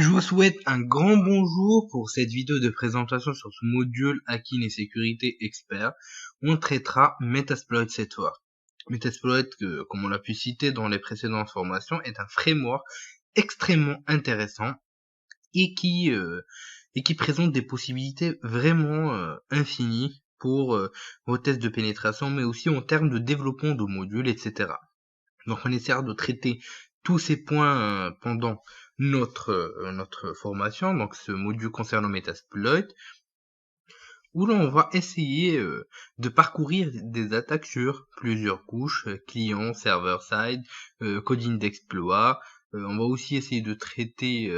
Je vous souhaite un grand bonjour pour cette vidéo de présentation sur ce module Hacking et Sécurité Expert. On traitera Metasploit cette fois. Metasploit, comme on l'a pu citer dans les précédentes formations, est un framework extrêmement intéressant et qui présente des possibilités vraiment infinies pour vos tests de pénétration, mais aussi en termes de développement de modules, etc. Donc on essaiera de traiter tous ces points pendant notre formation, donc ce module concernant Metasploit, où l'on va essayer de parcourir des attaques sur plusieurs couches, client, server-side, coding d'exploit. On va aussi essayer de traiter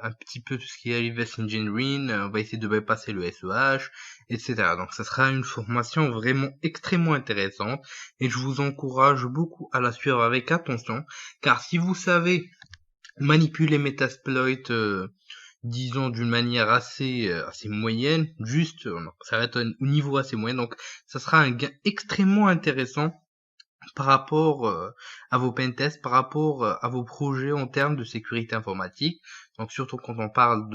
un petit peu tout ce qui est reverse engineering, on va essayer de bypasser le SEH, etc. Donc ça sera une formation vraiment extrêmement intéressante et je vous encourage beaucoup à la suivre avec attention, car si vous savez manipuler Metasploit disons d'une manière assez moyenne, juste ça reste au niveau assez moyen, donc ça sera un gain extrêmement intéressant par rapport à vos pentests, par rapport à vos projets en termes de sécurité informatique. Donc surtout quand on parle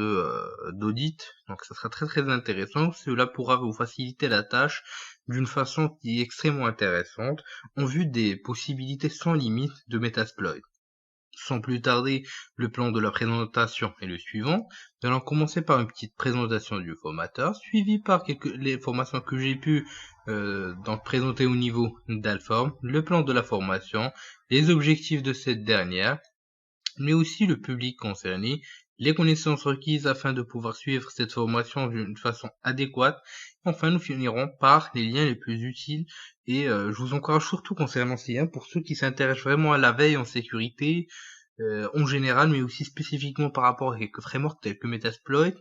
d'audit, donc ça sera très très intéressant. Cela pourra vous faciliter la tâche d'une façon qui est extrêmement intéressante en vue des possibilités sans limite de Metasploit. Sans plus tarder, le plan de la présentation est le suivant. Nous allons commencer par une petite présentation du formateur, suivi par les formations que j'ai pu donc présenter au niveau d'Alform, le plan de la formation, les objectifs de cette dernière, mais aussi le public concerné, les connaissances requises afin de pouvoir suivre cette formation d'une façon adéquate. Enfin, nous finirons par les liens les plus utiles et je vous encourage surtout concernant ces liens pour ceux qui s'intéressent vraiment à la veille en sécurité en général, mais aussi spécifiquement par rapport à quelques frameworks tels que Metasploit,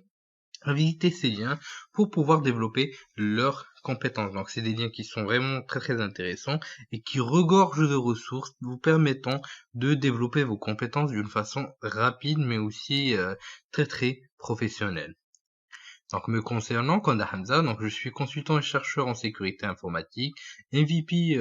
à visiter ces liens pour pouvoir développer leurs compétences. Donc c'est des liens qui sont vraiment très très intéressants et qui regorgent de ressources vous permettant de développer vos compétences d'une façon rapide mais aussi très très professionnelle. Donc me concernant, Konda Hamza, donc je suis consultant et chercheur en sécurité informatique, MVP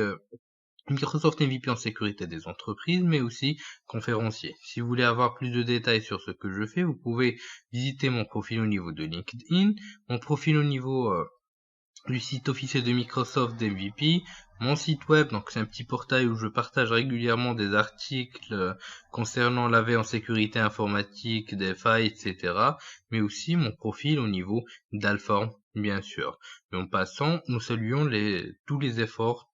Microsoft MVP en sécurité des entreprises, mais aussi conférencier. Si vous voulez avoir plus de détails sur ce que je fais, vous pouvez visiter mon profil au niveau de LinkedIn, mon profil au niveau du site officiel de Microsoft d'MVP, mon site web, donc c'est un petit portail où je partage régulièrement des articles concernant la veille en sécurité informatique, des failles, etc. Mais aussi mon profil au niveau d'Alform, bien sûr. Et en passant, nous saluons tous les efforts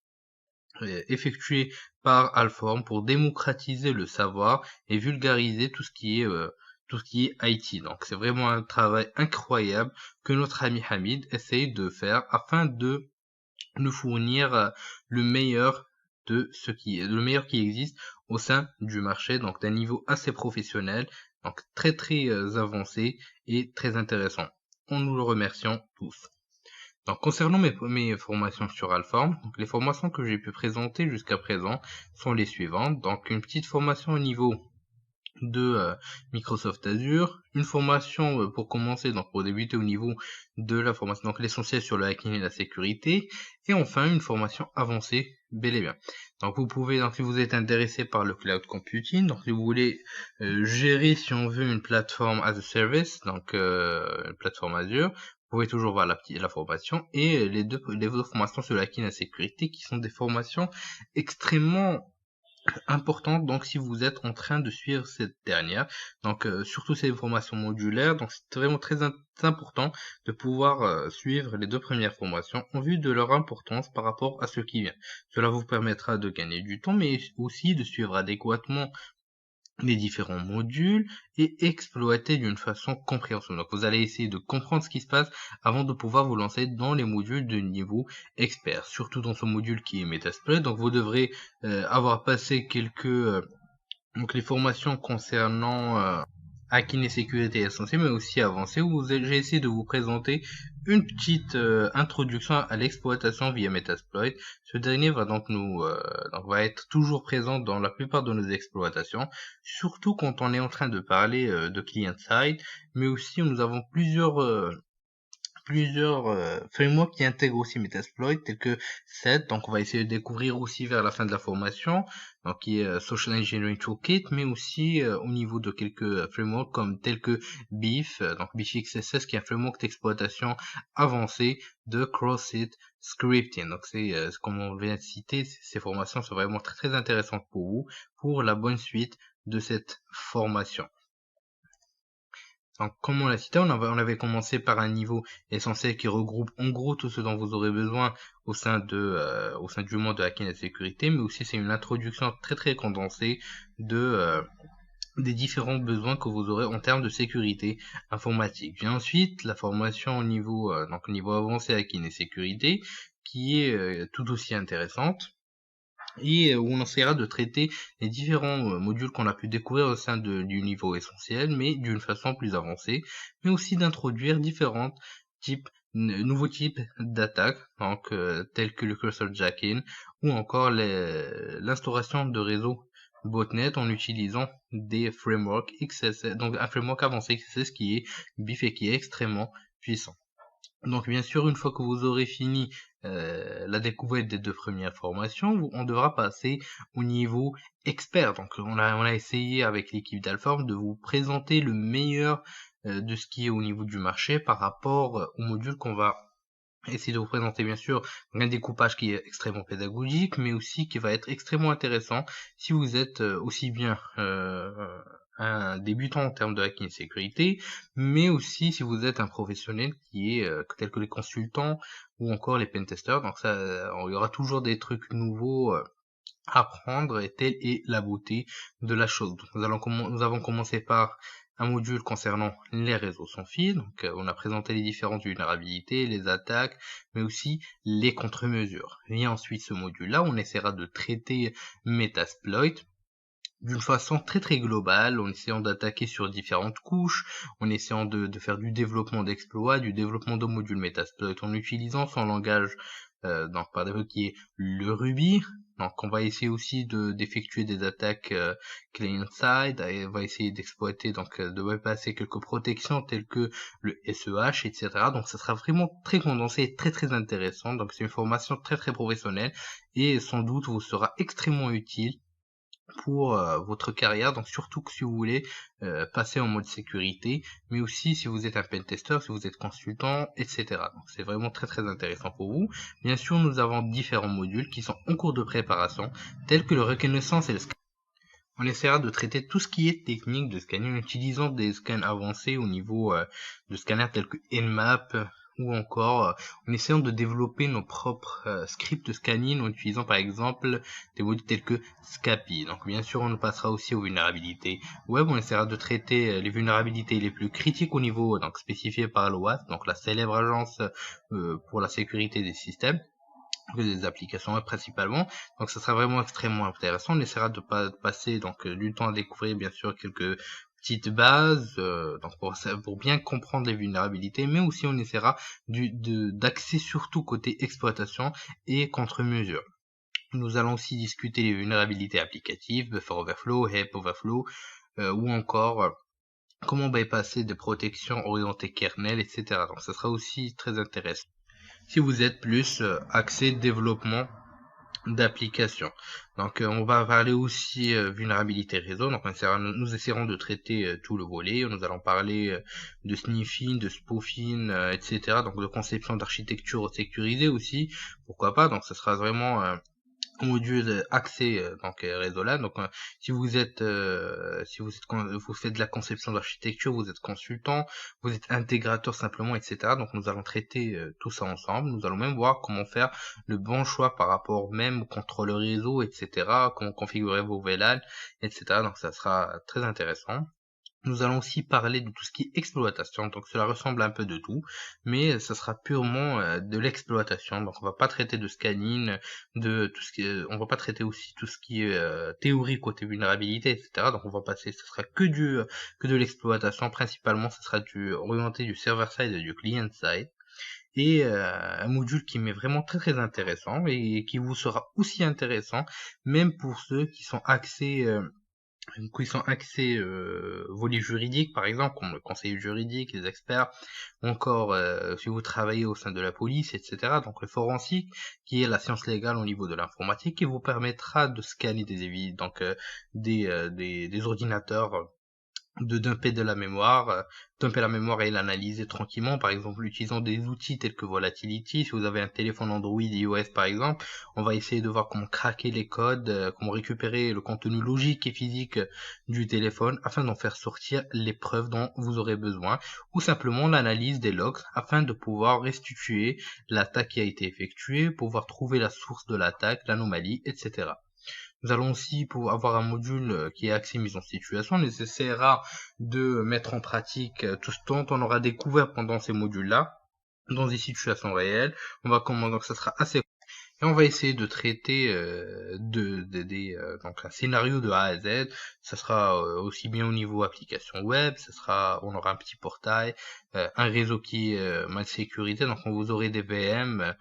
effectué par Alform pour démocratiser le savoir et vulgariser tout ce qui est IT. Donc c'est vraiment un travail incroyable que notre ami Hamid essaye de faire afin de nous fournir le meilleur le meilleur qui existe au sein du marché, donc d'un niveau assez professionnel, donc très très avancé et très intéressant. Nous le remercions tous. Donc, concernant mes formations sur Alform, donc les formations que j'ai pu présenter jusqu'à présent sont les suivantes. Donc, une petite formation au niveau de Microsoft Azure, une formation pour commencer, donc pour débuter au niveau de la formation, donc l'essentiel sur le hacking et la sécurité, et enfin une formation avancée, bel et bien. Donc vous pouvez, donc si vous êtes intéressé par le cloud computing, donc si vous voulez gérer, si on veut, une plateforme as a service, donc une plateforme Azure, vous pouvez toujours voir la formation et les deux formations sur le hacking et la sécurité qui sont des formations extrêmement importante donc si vous êtes en train de suivre cette dernière, donc surtout ces formations modulaires, donc c'est vraiment très important de pouvoir suivre les deux premières formations en vue de leur importance par rapport à ce qui vient. Cela vous permettra de gagner du temps mais aussi de suivre adéquatement les différents modules et exploiter d'une façon compréhensible. Donc vous allez essayer de comprendre ce qui se passe avant de pouvoir vous lancer dans les modules de niveau expert, surtout dans ce module qui est Metasploit. Donc vous devrez avoir passé donc les formations concernant hacking et sécurité essentielle, mais aussi avancée, où j'ai essayé de vous présenter une petite introduction à l'exploitation via Metasploit. Ce dernier va donc va être toujours présent dans la plupart de nos exploitations, surtout quand on est en train de parler de client-side, mais aussi nous avons plusieurs plusieurs frameworks qui intègrent aussi Metasploit, tels que SET, donc on va essayer de découvrir aussi vers la fin de la formation, donc qui est Social Engineering Toolkit, mais aussi au niveau de quelques frameworks comme tels que BIF, donc BIFXSS, qui est un framework d'exploitation avancé de cross-site scripting. Donc c'est comme on vient de citer, ces formations sont vraiment très très intéressantes pour vous, pour la bonne suite de cette formation. Donc, comme on l'a cité, on avait commencé par un niveau essentiel qui regroupe en gros tout ce dont vous aurez besoin au sein du monde de hacking et de sécurité, mais aussi c'est une introduction très très condensée des différents besoins que vous aurez en termes de sécurité informatique. Puis ensuite, la formation au niveau avancé hacking et sécurité, qui est tout aussi intéressante, et où on essaiera de traiter les différents modules qu'on a pu découvrir au sein du niveau essentiel, mais d'une façon plus avancée, mais aussi d'introduire différents nouveaux types d'attaques, donc tels que le cursor jacking, ou encore l'instauration de réseaux botnet en utilisant des frameworks XSS, donc un framework avancé XSS qui est BIF et qui est extrêmement puissant. Donc bien sûr, une fois que vous aurez fini la découverte des 2 premières formations, on devra passer au niveau expert. Donc on a essayé avec l'équipe d'Alform de vous présenter le meilleur de ce qui est au niveau du marché par rapport au module qu'on va essayer de vous présenter. Bien sûr, un découpage qui est extrêmement pédagogique, mais aussi qui va être extrêmement intéressant si vous êtes aussi bien un débutant en termes de hacking et sécurité, mais aussi si vous êtes un professionnel qui est tel que les consultants ou encore les pentesters. Donc ça, il y aura toujours des trucs nouveaux à apprendre, et telle est la beauté de la chose. Donc nous avons commencé par un module concernant les réseaux sans fil. Donc on a présenté les différentes vulnérabilités, les attaques, mais aussi les contre-mesures. Et ensuite ce module-là, on essaiera de traiter Metasploit d'une façon très très globale, en essayant d'attaquer sur différentes couches, en essayant de faire du développement d'exploits, du développement de modules Metasploit, en utilisant son langage donc par défaut qui est le Ruby. Donc on va essayer aussi d'effectuer des attaques client-side, et on va essayer d'exploiter, donc de bypasser quelques protections telles que le SEH, etc. Donc ça sera vraiment très condensé et très très intéressant. Donc c'est une formation très très professionnelle et sans doute vous sera extrêmement utile pour votre carrière, donc surtout que si vous voulez passer en mode sécurité, mais aussi si vous êtes un pentester, si vous êtes consultant, etc. Donc c'est vraiment très très intéressant pour vous. Bien sûr, nous avons différents modules qui sont en cours de préparation, tels que le reconnaissance et le scan. On essaiera de traiter tout ce qui est technique de scanning en utilisant des scans avancés au niveau de scanners tels que Nmap, ou encore en essayant de développer nos propres scripts de scanning en utilisant par exemple des modules tels que Scapy. Donc bien sûr, on passera aussi aux vulnérabilités web. On essaiera de traiter les vulnérabilités les plus critiques au niveau donc spécifié par l'OWASP, donc la célèbre agence pour la sécurité des systèmes, des applications web principalement. Donc ça sera vraiment extrêmement intéressant. On essaiera de passer donc du temps à découvrir bien sûr quelques petites bases donc pour bien comprendre les vulnérabilités, mais aussi on essaiera d'axer surtout côté exploitation et contre-mesure. Nous allons aussi discuter les vulnérabilités applicatives, buffer overflow, heap overflow, ou encore comment bypasser des protections orientées kernel, etc. Donc ça sera aussi très intéressant si vous êtes plus axé développement d'applications. Donc on va parler aussi vulnérabilité réseau. Donc nous essaierons de traiter tout le volet. Nous allons parler de sniffing, de spoofing, etc. Donc de conception d'architecture sécurisée aussi, pourquoi pas. Donc ce sera vraiment module axé donc réseau LAN. Donc si vous faites de la conception d'architecture, vous êtes consultant, vous êtes intégrateur simplement, etc. Donc nous allons traiter tout ça ensemble. Nous allons même voir comment faire le bon choix par rapport même au contrôle réseau, etc. Comment configurer vos VLAN, etc. Donc ça sera très intéressant. Nous allons aussi parler de tout ce qui est exploitation, donc cela ressemble un peu de tout, mais ça sera purement de l'exploitation. Donc on va pas traiter de scanning, de tout ce qui on va pas traiter aussi tout ce qui est théorie côté vulnérabilité, etc. Donc on va passer, ce sera que de l'exploitation, principalement ça sera orienté du server side et du client side. Et un module qui m'est vraiment très très intéressant et qui vous sera aussi intéressant, même pour ceux qui sont axés qui sont axés volet juridique, par exemple, comme le conseiller juridique, les experts, ou encore si vous travaillez au sein de la police, etc. Donc le forensique, qui est la science légale au niveau de l'informatique, qui vous permettra de scanner des ordinateurs, de dumper la mémoire et l'analyser tranquillement, par exemple utilisant des outils tels que Volatility. Si vous avez un téléphone Android iOS par exemple, on va essayer de voir comment craquer les codes, comment récupérer le contenu logique et physique du téléphone afin d'en faire sortir les preuves dont vous aurez besoin, ou simplement l'analyse des logs afin de pouvoir restituer l'attaque qui a été effectuée, pouvoir trouver la source de l'attaque, l'anomalie, etc. Nous allons aussi pouvoir avoir un module qui est axé mise en situation. On essaiera de mettre en pratique tout ce dont on aura découvert pendant ces modules-là dans des situations réelles. On va donc ça sera assez et on va essayer de traiter donc un scénario de A à Z. Ça sera aussi bien au niveau application web, on aura un petit portail, un réseau qui est mal sécurisé, donc vous aurez des VM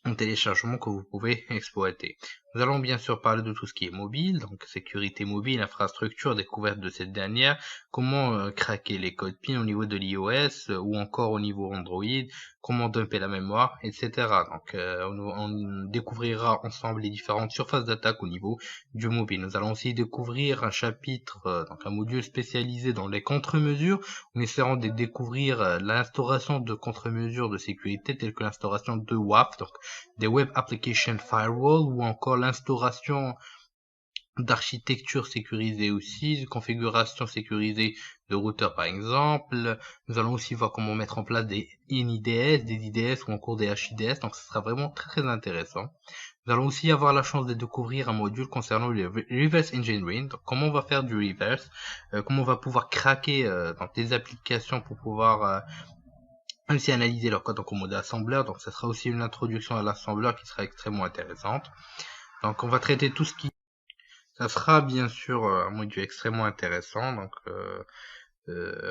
en téléchargement que vous pouvez exploiter. Nous allons bien sûr parler de tout ce qui est mobile, donc sécurité mobile, infrastructure, découverte de cette dernière, comment craquer les codes PIN au niveau de l'iOS ou encore au niveau Android, comment dumper la mémoire, etc. Donc on découvrira ensemble les différentes surfaces d'attaque au niveau du mobile. Nous allons aussi découvrir un chapitre, donc un module spécialisé dans les contre-mesures. On essaiera de découvrir l'instauration de contre-mesures de sécurité telles que l'instauration de WAF, donc des Web Application Firewall, ou encore l'instauration d'architecture sécurisée aussi, de configuration sécurisée de routeurs par exemple. Nous allons aussi voir comment mettre en place des NIDS, des IDS ou encore des HIDS, donc ce sera vraiment très intéressant. Nous allons aussi avoir la chance de découvrir un module concernant le reverse engineering, donc comment on va faire du reverse, comment on va pouvoir craquer dans des applications pour pouvoir ainsi analyser leur code donc, en mode assembleur. Donc ça sera aussi une introduction à l'assembleur qui sera extrêmement intéressante. Donc on va traiter tout ce qui... Ça sera bien sûr un module extrêmement intéressant. Donc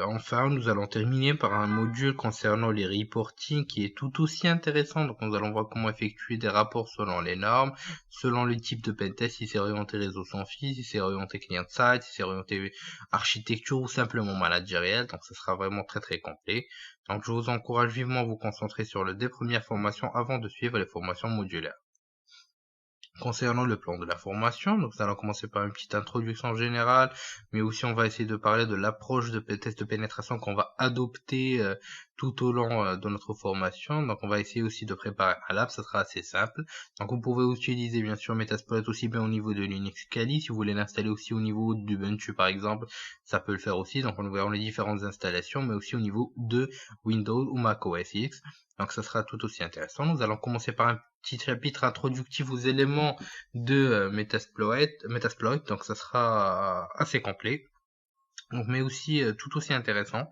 enfin, nous allons terminer par un module concernant les reporting qui est tout aussi intéressant. Donc nous allons voir comment effectuer des rapports selon les normes, selon le type de pentest, si c'est orienté réseau sans fil, si c'est orienté client-side, si c'est orienté architecture ou simplement managériel. Donc ce sera vraiment très très complet. Donc je vous encourage vivement à vous concentrer sur les deux premières formations avant de suivre les formations modulaires. Concernant le plan de la formation, donc nous allons commencer par une petite introduction générale, mais aussi on va essayer de parler de l'approche de test de pénétration qu'on va adopter tout au long de notre formation. Donc on va essayer aussi de préparer un lab, ça sera assez simple. Donc vous pouvez utiliser bien sûr Metasploit aussi bien au niveau de Linux Kali, si vous voulez l'installer aussi au niveau d'Ubuntu par exemple, ça peut le faire aussi. Donc on verra les différentes installations, mais aussi au niveau de Windows ou Mac OS X. Donc ça sera tout aussi intéressant. Nous allons commencer par un petit chapitre introductif aux éléments de Metasploit, donc ça sera assez complet, donc, mais aussi tout aussi intéressant.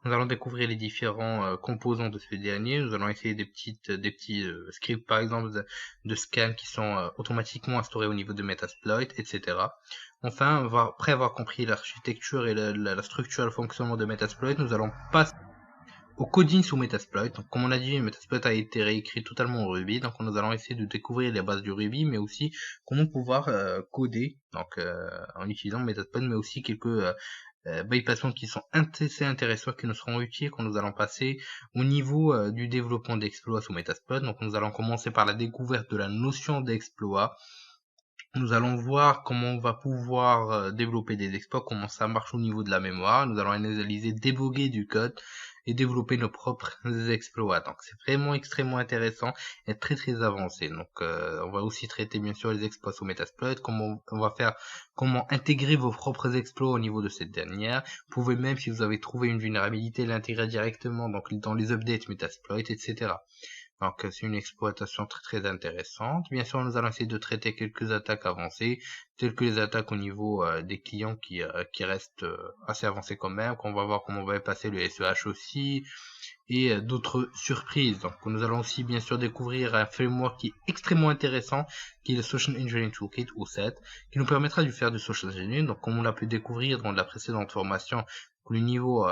Nous allons découvrir les différents composants de ce dernier. Nous allons essayer des petits scripts par exemple de scan qui sont automatiquement instaurés au niveau de Metasploit, etc. Enfin, après avoir compris l'architecture et la structure et le fonctionnement de Metasploit, nous allons passer au coding sous Metasploit. Donc, comme on a dit, Metasploit a été réécrit totalement en Ruby. Donc, nous allons essayer de découvrir les bases du Ruby, mais aussi comment pouvoir coder, donc en utilisant Metasploit, mais aussi quelques bypassements qui sont assez intéressants, qui nous seront utiles quand nous allons passer au niveau du développement d'exploits sous Metasploit. Donc, nous allons commencer par la découverte de la notion d'exploit. Nous allons voir comment on va pouvoir développer des exploits, comment ça marche au niveau de la mémoire. Nous allons analyser, déboguer du code et développer nos propres exploits. Donc c'est vraiment extrêmement intéressant et très très avancé. Donc on va aussi traiter bien sûr les exploits sous Metasploit, comment intégrer vos propres exploits au niveau de cette dernière. Vous pouvez même, si vous avez trouvé une vulnérabilité, l'intégrer directement donc dans les updates Metasploit, etc. Donc c'est une exploitation très très intéressante. Bien sûr, nous allons essayer de traiter quelques attaques avancées, telles que les attaques au niveau des clients qui restent assez avancées quand même. On va voir comment on va passer le SEH aussi, et d'autres surprises. Donc nous allons aussi bien sûr découvrir un framework qui est extrêmement intéressant, qui est le Social Engineering Toolkit ou SET, qui nous permettra de faire du social engineering. Donc comme on l'a pu découvrir dans la précédente formation, le niveau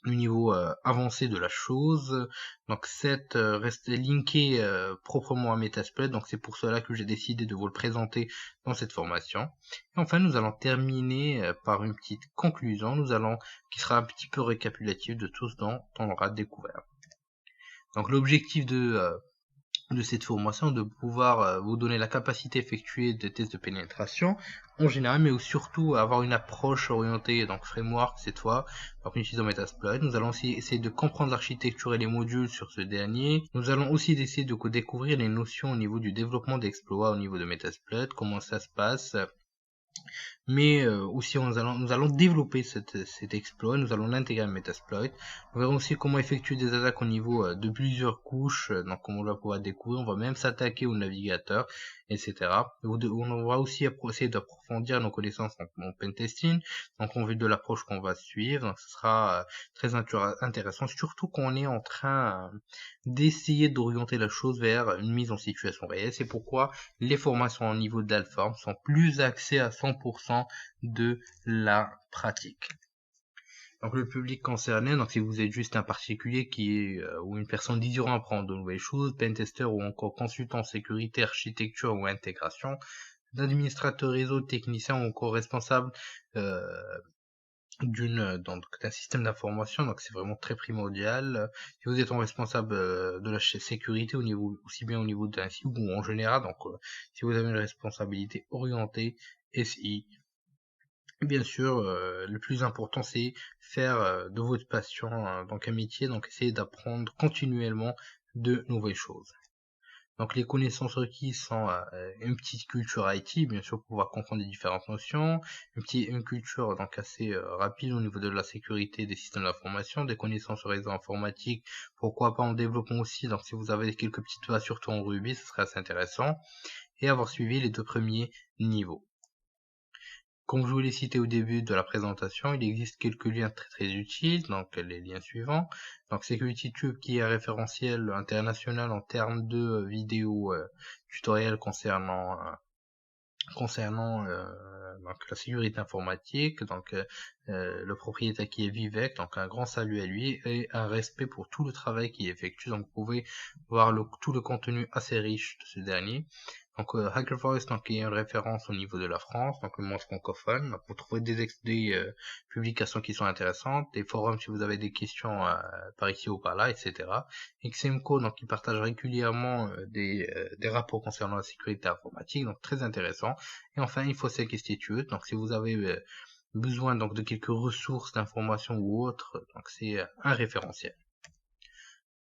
le niveau avancé de la chose. Donc 7 reste linké proprement à Metasploit, donc c'est pour cela que j'ai décidé de vous le présenter dans cette formation. Et enfin nous allons terminer par une petite conclusion, qui sera un petit peu récapitulative de tout ce dont on aura découvert. Donc l'objectif de cette formation, de pouvoir vous donner la capacité d'effectuer des tests de pénétration en général, mais surtout avoir une approche orientée donc framework cette fois, donc en utilisant Metasploit. Nous allons aussi essayer de comprendre l'architecture et les modules sur ce dernier. Nous allons aussi essayer de découvrir les notions au niveau du développement d'exploits au niveau de Metasploit, comment ça se passe. Mais aussi nous allons développer cet exploit, nous allons l'intégrer à Metasploit. Nous verrons aussi comment effectuer des attaques au niveau de plusieurs couches, donc comme on va pouvoir découvrir, on va même s'attaquer au navigateur, etc. On va aussi essayer d'approfondir nos connaissances en pentesting, donc en vue de l'approche qu'on va suivre. Donc, ce sera très intéressant, surtout qu'on est en train d'essayer d'orienter la chose vers une mise en situation réelle. C'est pourquoi les formations au niveau de l'Alform sont plus axées à 100% de la pratique. Donc le public concerné, donc si vous êtes juste un particulier ou une personne désirant apprendre de nouvelles choses, pentester ou encore consultant sécurité, architecture ou intégration, d'administrateur réseau, technicien ou encore responsable d'un système d'information, donc c'est vraiment très primordial. Si vous êtes en responsable de la sécurité au niveau, aussi bien au niveau d'un site ou en général, donc si vous avez une responsabilité orientée SI, bien sûr, le plus important c'est faire de votre passion donc un métier, donc essayer d'apprendre continuellement de nouvelles choses. Donc les connaissances requises sont une petite culture IT, bien sûr, pour pouvoir comprendre les différentes notions, une culture donc assez rapide au niveau de la sécurité des systèmes d'information, des connaissances au réseau informatique, pourquoi pas en développement aussi, donc si vous avez quelques petites bases, surtout en Ruby, ce serait assez intéressant, et avoir suivi les 2 premiers niveaux. Comme je vous l'ai cité au début de la présentation, il existe quelques liens très utiles, donc les liens suivants. Donc SecurityTube qui est un référentiel international en termes de vidéos tutoriels concernant donc la sécurité informatique, donc le propriétaire qui est Vivek, donc un grand salut à lui et un respect pour tout le travail qu'il effectue. Donc vous pouvez voir tout le contenu assez riche de ce dernier. Donc HackerVoice, donc qui est une référence au niveau de la France, donc le monde francophone. Donc, vous trouvez des publications qui sont intéressantes, des forums si vous avez des questions par ici ou par là, etc. XMCO, donc qui partage régulièrement des rapports concernant la sécurité informatique, donc très intéressant. Et enfin, InfoSec Institute, donc si vous avez besoin donc de quelques ressources d'informations ou autres, donc c'est un référentiel.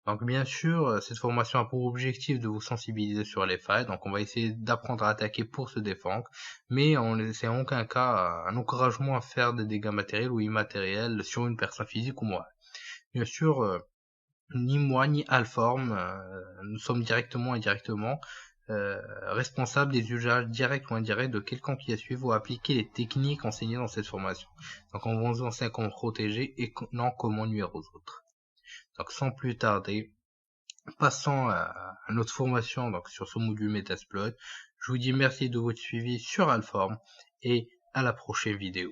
Donc bien sûr, cette formation a pour objectif de vous sensibiliser sur les failles, donc on va essayer d'apprendre à attaquer pour se défendre, mais c'est en aucun cas un encouragement à faire des dégâts matériels ou immatériels sur une personne physique ou morale. Bien sûr, ni moi ni Alform, nous sommes directement ou indirectement responsables des usages directs ou indirects de quelqu'un qui a suivi ou appliqué les techniques enseignées dans cette formation. Donc on va vous enseigner comment protéger et non comment nuire aux autres. Donc sans plus tarder, passons à notre formation donc sur ce module Metasploit. Je vous dis merci de votre suivi sur Alform et à la prochaine vidéo.